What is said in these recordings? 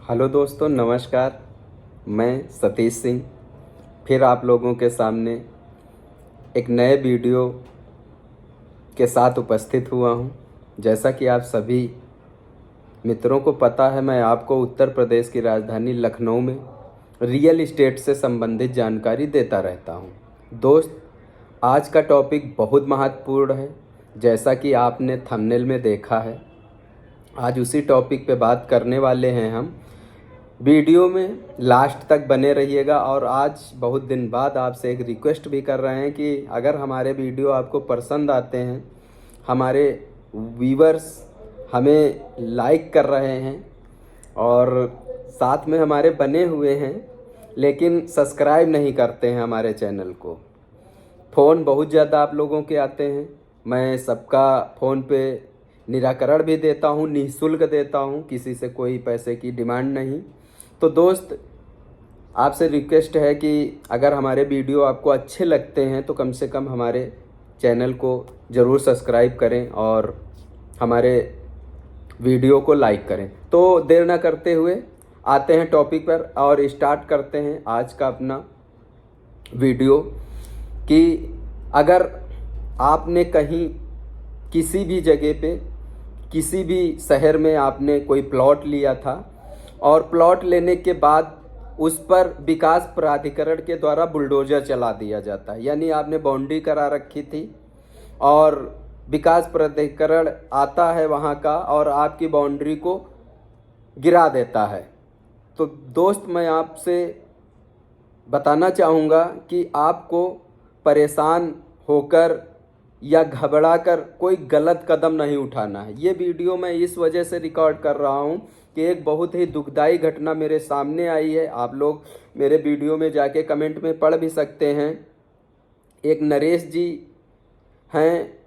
Hello दोस्तों, नमस्कार। मैं सतीश सिंह फिर आप लोगों के सामने एक नए वीडियो के साथ उपस्थित हुआ हूं। जैसा कि आप सभी मित्रों को पता है, मैं आपको उत्तर प्रदेश की राजधानी लखनऊ में रियल इस्टेट से संबंधित जानकारी देता रहता हूं। दोस्त, आज का टॉपिक बहुत महत्वपूर्ण है। जैसा कि आपने थंबनेल में देखा है, आज उसी टॉपिक पे बात करने वाले हैं हम। वीडियो में लास्ट तक बने रहिएगा। और आज बहुत दिन बाद आपसे एक रिक्वेस्ट भी कर रहे हैं कि अगर हमारे वीडियो आपको पसंद आते हैं, हमारे व्यूवर्स हमें लाइक कर रहे हैं और साथ में हमारे बने हुए हैं, लेकिन सब्सक्राइब नहीं करते हैं हमारे चैनल को। फ़ोन बहुत ज़्यादा आप लोगों के आते हैं। मैं सबका फ़ोन पे निराकरण भी देता हूँ, निःशुल्क देता हूँ, किसी से कोई पैसे की डिमांड नहीं। तो दोस्त, आपसे रिक्वेस्ट है कि अगर हमारे वीडियो आपको अच्छे लगते हैं तो कम से कम हमारे चैनल को ज़रूर सब्सक्राइब करें और हमारे वीडियो को लाइक करें। तो देर ना करते हुए आते हैं टॉपिक पर और स्टार्ट करते हैं आज का अपना वीडियो। कि अगर आपने कहीं किसी भी जगह पे, किसी भी शहर में आपने कोई प्लॉट लिया था और प्लॉट लेने के बाद उस पर विकास प्राधिकरण के द्वारा बुलडोजर चला दिया जाता है, यानी आपने बाउंड्री करा रखी थी और विकास प्राधिकरण आता है वहाँ का और आपकी बाउंड्री को गिरा देता है। तो दोस्त, मैं आपसे बताना चाहूँगा कि आपको परेशान होकर या घबराकर कोई गलत कदम नहीं उठाना है। ये वीडियो मैं इस वजह से रिकॉर्ड कर रहा हूँ कि एक बहुत ही दुखदाई घटना मेरे सामने आई है। आप लोग मेरे वीडियो में जाके कमेंट में पढ़ भी सकते हैं। एक नरेश जी हैं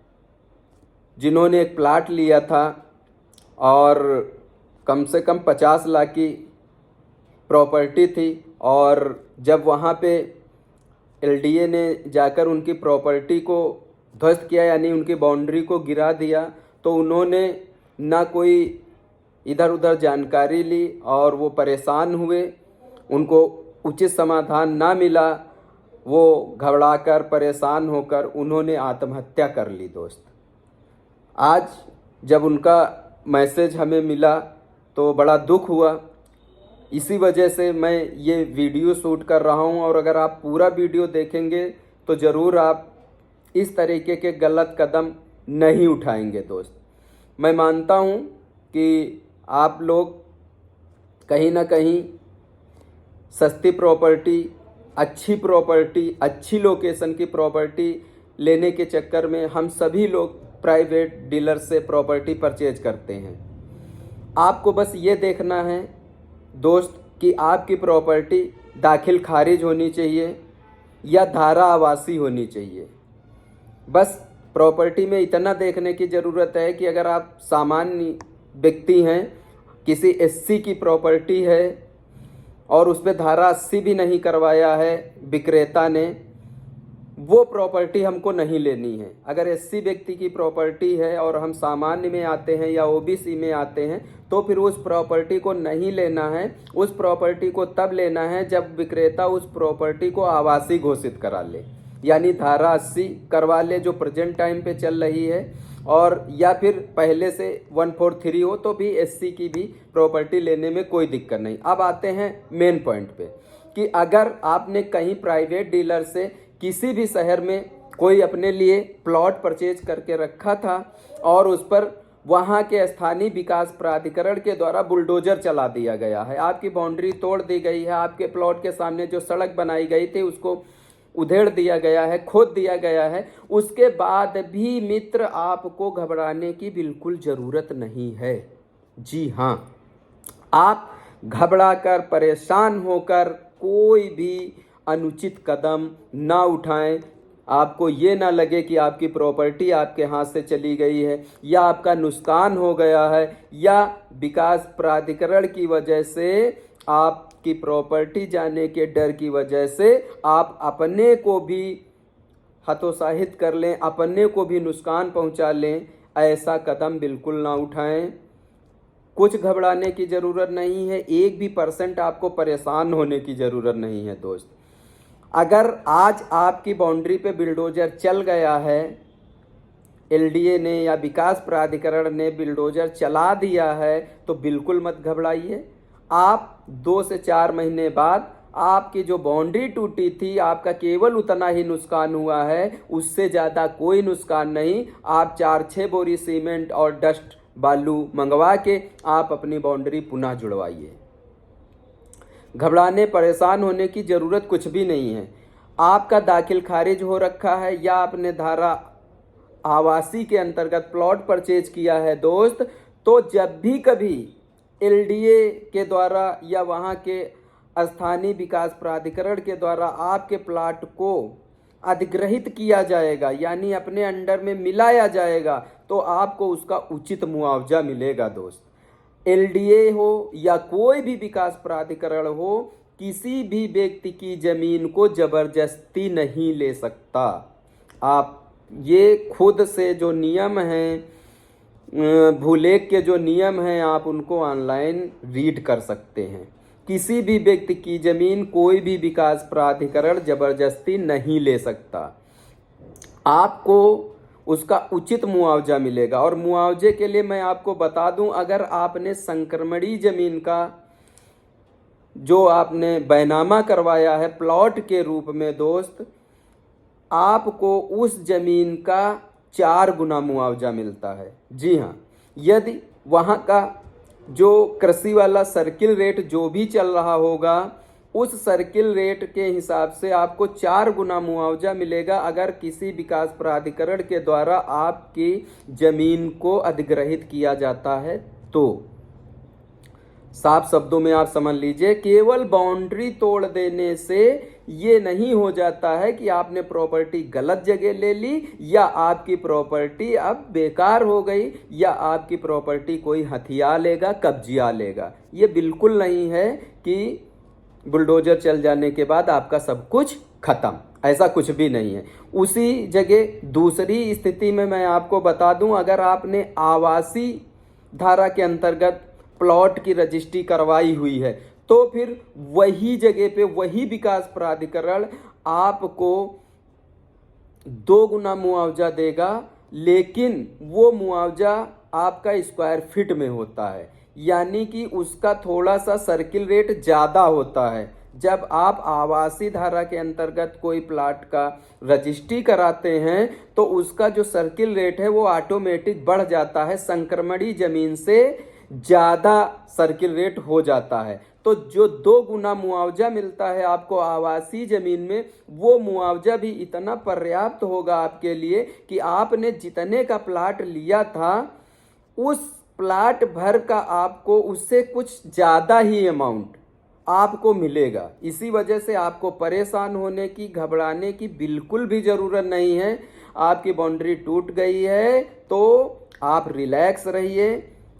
जिन्होंने एक प्लाट लिया था और कम से कम 50 लाख की प्रॉपर्टी थी। और जब वहाँ पे एलडीए ने जाकर उनकी प्रॉपर्टी को ध्वस्त किया, यानी उनकी बाउंड्री को गिरा दिया, तो उन्होंने ना कोई इधर उधर जानकारी ली और वो परेशान हुए। उनको उचित समाधान ना मिला, वो घबराकर परेशान होकर उन्होंने आत्महत्या कर ली। दोस्त, आज जब उनका मैसेज हमें मिला तो बड़ा दुख हुआ। इसी वजह से मैं ये वीडियो शूट कर रहा हूँ। और अगर आप पूरा वीडियो देखेंगे तो ज़रूर आप इस तरीके के गलत कदम नहीं उठाएंगे। दोस्त, मैं मानता हूँ कि आप लोग कहीं ना कहीं सस्ती प्रॉपर्टी, अच्छी लोकेशन की प्रॉपर्टी लेने के चक्कर में हम सभी लोग प्राइवेट डीलर से प्रॉपर्टी परचेज करते हैं। आपको बस ये देखना है दोस्त कि आपकी प्रॉपर्टी दाखिल खारिज होनी चाहिए या धारा आवासी होनी चाहिए। बस प्रॉपर्टी में इतना देखने की ज़रूरत है कि अगर आप सामान्य व्यक्ति हैं, किसी एससी की प्रॉपर्टी है और उस पर धारा 80 भी नहीं करवाया है विक्रेता ने, वो प्रॉपर्टी हमको नहीं लेनी है। अगर एससी व्यक्ति की प्रॉपर्टी है और हम सामान्य में आते हैं या ओबीसी में आते हैं तो फिर उस प्रॉपर्टी को नहीं लेना है। उस प्रॉपर्टी को तब लेना है जब विक्रेता उस प्रॉपर्टी को आवासीय घोषित करा ले, यानी धारा 80 करवा ले जो प्रेजेंट टाइम पे चल रही है, और या फिर पहले से 143 हो तो भी एससी की भी प्रॉपर्टी लेने में कोई दिक्कत नहीं। अब आते हैं मेन पॉइंट पे कि अगर आपने कहीं प्राइवेट डीलर से किसी भी शहर में कोई अपने लिए प्लॉट परचेज करके रखा था और उस पर वहाँ के स्थानीय विकास प्राधिकरण के द्वारा बुलडोजर चला दिया गया है, आपकी बाउंड्री तोड़ दी गई है, आपके प्लॉट के सामने जो सड़क बनाई गई थी उसको उधेड़ दिया गया है, खोद दिया गया है, उसके बाद भी मित्र आपको घबराने की बिल्कुल ज़रूरत नहीं है। जी हाँ, आप घबराकर परेशान होकर कोई भी अनुचित कदम ना उठाएं। आपको ये ना लगे कि आपकी प्रॉपर्टी आपके हाथ से चली गई है या आपका नुकसान हो गया है या विकास प्राधिकरण की वजह से, आपकी प्रॉपर्टी जाने के डर की वजह से आप अपने को भी हतोत्साहित कर लें, अपने को भी नुकसान पहुंचा लें। ऐसा कदम बिल्कुल ना उठाएं। कुछ घबराने की ज़रूरत नहीं है, 1% आपको परेशान होने की ज़रूरत नहीं है दोस्त। अगर आज आपकी बाउंड्री पे बिल्डोजर चल गया है, एलडीए ने या विकास प्राधिकरण ने बिल्डोजर चला दिया है, तो बिल्कुल मत घबराइए। आप 2 से 4 महीने बाद आपकी जो बाउंड्री टूटी थी, आपका केवल उतना ही नुकसान हुआ है, उससे ज़्यादा कोई नुकसान नहीं। आप 4-6 बोरी सीमेंट और डस्ट बालू मंगवा के आप अपनी बाउंड्री पुनः जुड़वाइए। घबराने परेशान होने की ज़रूरत कुछ भी नहीं है। आपका दाखिल खारिज हो रखा है या आपने धारा आवासी के अंतर्गत प्लॉट परचेज किया है दोस्त, तो जब भी कभी एलडीए के द्वारा या वहाँ के स्थानीय विकास प्राधिकरण के द्वारा आपके प्लाट को अधिग्रहित किया जाएगा, यानी अपने अंडर में मिलाया जाएगा, तो आपको उसका उचित मुआवजा मिलेगा दोस्त। एलडीए हो या कोई भी विकास प्राधिकरण हो, किसी भी व्यक्ति की जमीन को जबरदस्ती नहीं ले सकता। आप ये खुद से जो नियम हैं, भूलेख के जो नियम हैं, आप उनको ऑनलाइन रीड कर सकते हैं। किसी भी व्यक्ति की जमीन कोई भी विकास प्राधिकरण जबरदस्ती नहीं ले सकता। आपको उसका उचित मुआवजा मिलेगा। और मुआवजे के लिए मैं आपको बता दूं, अगर आपने संक्रमणी जमीन का जो आपने बैनामा करवाया है प्लॉट के रूप में दोस्त, आपको उस जमीन का 4 गुना मुआवजा मिलता है। जी हाँ, यदि वहाँ का जो कृषि वाला सर्किल रेट जो भी चल रहा होगा, उस सर्किल रेट के हिसाब से आपको 4 गुना मुआवजा मिलेगा अगर किसी विकास प्राधिकरण के द्वारा आपकी जमीन को अधिग्रहित किया जाता है। तो साफ शब्दों में आप समझ लीजिए, केवल बाउंड्री तोड़ देने से ये नहीं हो जाता है कि आपने प्रॉपर्टी गलत जगह ले ली या आपकी प्रॉपर्टी अब बेकार हो गई या आपकी प्रॉपर्टी कोई हथिया लेगा, कब्जिया लेगा। ये बिल्कुल नहीं है कि बुलडोजर चल जाने के बाद आपका सब कुछ खत्म, ऐसा कुछ भी नहीं है। उसी जगह दूसरी स्थिति में मैं आपको बता दूं, अगर आपने आवासी धारा के अंतर्गत प्लॉट की रजिस्ट्री करवाई हुई है, तो फिर वही जगह पे वही विकास प्राधिकरण आपको 2 गुना मुआवजा देगा, लेकिन वो मुआवजा आपका स्क्वायर फीट में होता है, यानी कि उसका थोड़ा सा सर्किल रेट ज़्यादा होता है। जब आप आवासीय धारा के अंतर्गत कोई प्लाट का रजिस्ट्री कराते हैं, तो उसका जो सर्किल रेट है वो ऑटोमेटिक बढ़ जाता है, संक्रमणी जमीन से ज़्यादा सर्किल रेट हो जाता है। तो जो 2 गुना मुआवजा मिलता है आपको आवासीय जमीन में, वो मुआवजा भी इतना पर्याप्त होगा आपके लिए कि आपने जितने का प्लाट लिया था, उस प्लाट भर का आपको उससे कुछ ज़्यादा ही अमाउंट आपको मिलेगा। इसी वजह से आपको परेशान होने की, घबराने की बिल्कुल भी ज़रूरत नहीं है। आपकी बाउंड्री टूट गई है तो आप रिलैक्स रहिए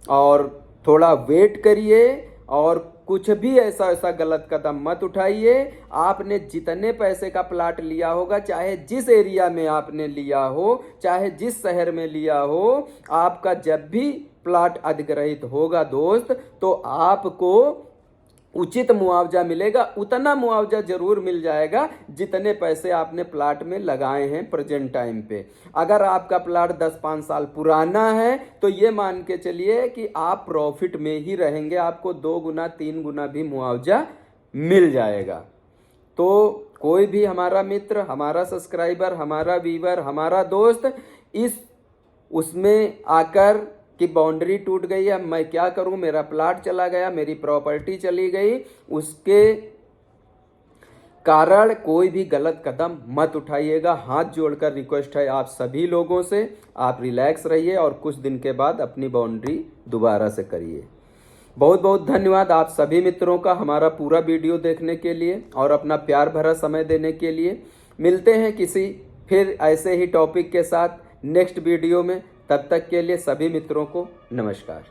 और थोड़ा वेट करिए और कुछ भी ऐसा गलत कदम मत उठाइए। आपने जितने पैसे का प्लाट लिया होगा, चाहे जिस एरिया में आपने लिया हो, चाहे जिस शहर में लिया हो, आपका जब भी प्लाट अधिग्रहित होगा दोस्त, तो आपको उचित मुआवजा मिलेगा। उतना मुआवजा जरूर मिल जाएगा जितने पैसे आपने प्लाट में लगाए हैं प्रेजेंट टाइम पे। अगर आपका प्लाट 10-5 साल पुराना है तो ये मान के चलिए कि आप प्रॉफिट में ही रहेंगे, आपको 2 गुना 3 गुना भी मुआवजा मिल जाएगा। तो कोई भी हमारा मित्र, हमारा सब्सक्राइबर, हमारा व्यूअर, हमारा दोस्त इस उसमें आकर कि बाउंड्री टूट गई है, मैं क्या करूं, मेरा प्लाट चला गया, मेरी प्रॉपर्टी चली गई, उसके कारण कोई भी गलत कदम मत उठाइएगा। हाथ जोड़कर रिक्वेस्ट है आप सभी लोगों से, आप रिलैक्स रहिए और कुछ दिन के बाद अपनी बाउंड्री दोबारा से करिए। बहुत बहुत धन्यवाद आप सभी मित्रों का हमारा पूरा वीडियो देखने के लिए और अपना प्यार भरा समय देने के लिए। मिलते हैं किसी फिर ऐसे ही टॉपिक के साथ नेक्स्ट वीडियो में। तब तक के लिए सभी मित्रों को नमस्कार।